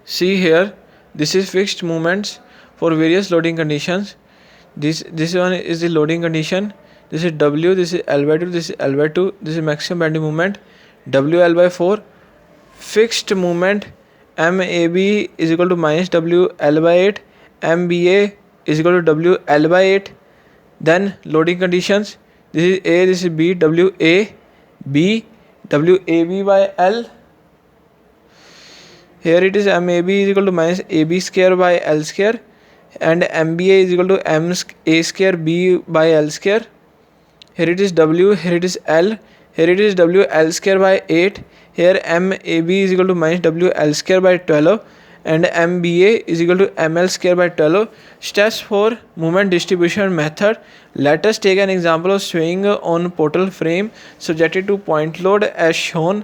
See here, this is fixed movements for various loading conditions. This one is the loading condition. This is W, this is L by 2, this is L by 2, this is maximum bending moment, WL by 4. Fixed movement MAB is equal to minus WL by 8, MBA is equal to WL by 8. Then loading conditions, this is A, this is B, WA, B, WAB by L. Here it is MAB is equal to minus AB square by L square, and MBA is equal to A square B by L square. Here it is W, here it is L, here it is WL square by 8. Here MAB is equal to minus WL square by 12, and MBA is equal to ML square by 12. Steps for moment distribution method. Let us take an example of swaying on portal frame subjected to point load as shown.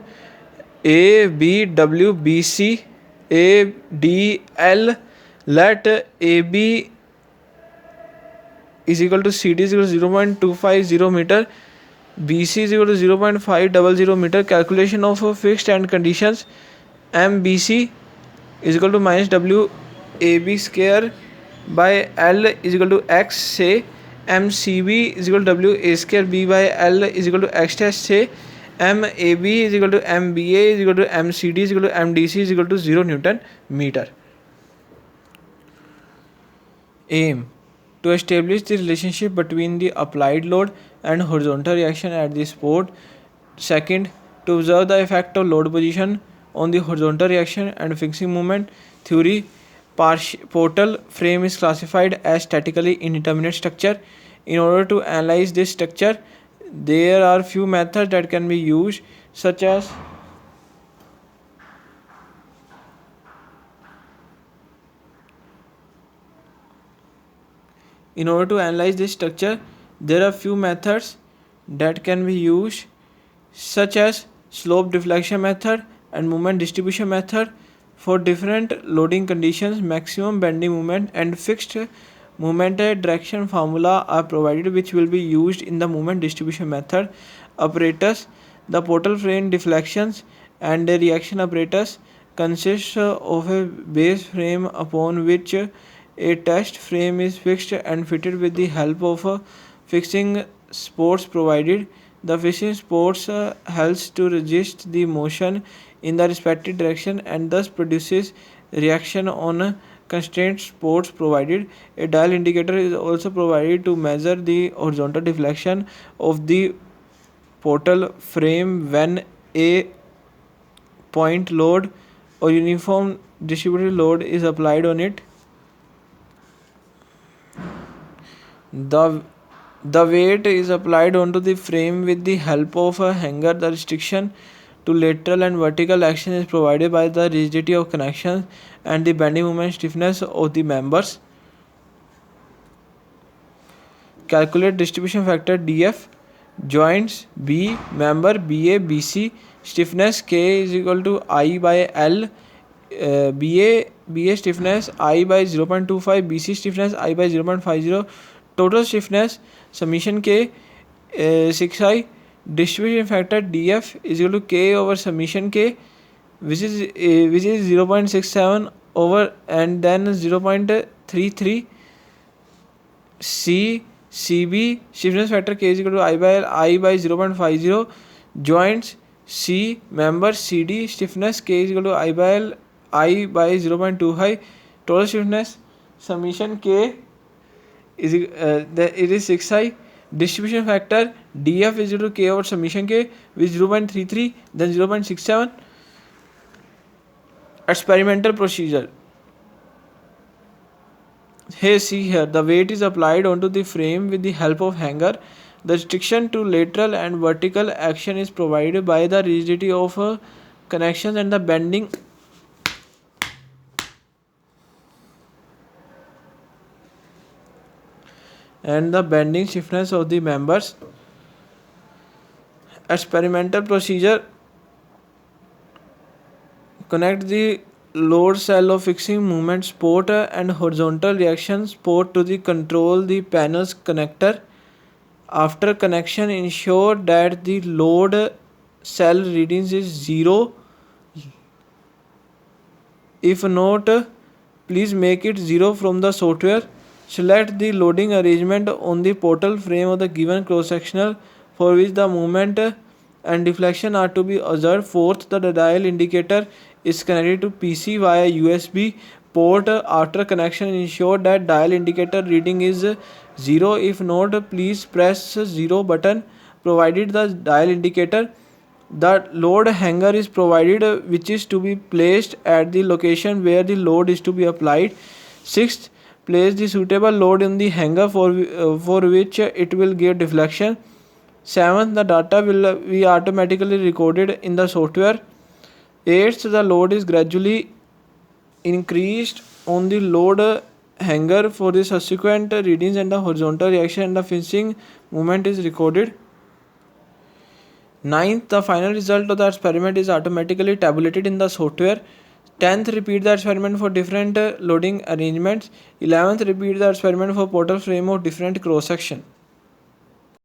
A, B, W, B, C, A, D, L. Let AB is equal to CD is equal to 0.250 meter, BC is equal to 0.500 meter. Calculation of fixed and conditions. MBC is equal to minus WAB square by L is equal to X say. MCB is equal to WA square B by L is equal to X dash say. MAB is equal to MBA is equal to MCD is equal to MDC is equal to 0 Newton meter. Aim: to establish the relationship between the applied load and horizontal reaction at the support. Second, to observe the effect of load position on the horizontal reaction and fixing moment. Theory: portal frame is classified as statically indeterminate structure. In order to analyze this structure, there are few methods that can be used, such as slope deflection method and moment distribution method. For different loading conditions, maximum bending moment and fixed moment direction formula are provided, which will be used in the moment distribution method. Apparatus: the portal frame deflections and the reaction apparatus consists of a base frame upon which a test frame is fixed and fitted with the help of fixing supports provided. The fixing supports helps to resist the motion in the respective direction and thus produces reaction on constraint supports provided. A dial indicator is also provided to measure the horizontal deflection of the portal frame when a point load or uniform distributed load is applied on it. The weight is applied onto the frame with the help of a hanger. The restriction to lateral and vertical action is provided by the rigidity of connections and the bending moment stiffness of the members. Calculate distribution factor DF. Joints B, member BA, BC, stiffness K is equal to I by L. BA stiffness I by 0.25, BC stiffness I by 0.50. Total stiffness summation K 6I. Distribution factor DF is equal to K over summation K, which is 0.67 over and then 0.33. CB stiffness factor K is equal to I by 0.50. Joints C, member CD, stiffness K is equal to I by 0.25. Total stiffness summation K is it is 6I. Distribution factor DF is equal to K over summation K with 0.33 then 0.67. Experimental procedure. Hey, see here, the weight is applied onto the frame with the help of hanger. The restriction to lateral and vertical action is provided by the rigidity of connections and the bending stiffness of the members. Experimental procedure: connect the load cell of fixing movement support and horizontal reaction support to the control the panel's connector. After connection, ensure that the load cell readings is 0 If not, please make it 0 from the software. Select the loading arrangement on the portal frame of the given cross-sectional for which the movement and deflection are to be observed. Fourth, the dial indicator is connected to PC via USB port. After connection, ensure that dial indicator reading is 0. If not, please press 0 button. Provided the dial indicator, the load hanger is provided, which is to be placed at the location where the load is to be applied. Sixth, place the suitable load in the hanger for which it will give deflection. Seventh, the data will be automatically recorded in the software. Eighth, the load is gradually increased on the load hanger for the subsequent readings, and the horizontal reaction and the finishing movement is recorded. Ninth, the final result of the experiment is automatically tabulated in the software. 10th, repeat the experiment for different loading arrangements. 11th, repeat the experiment for portal frame of different cross section.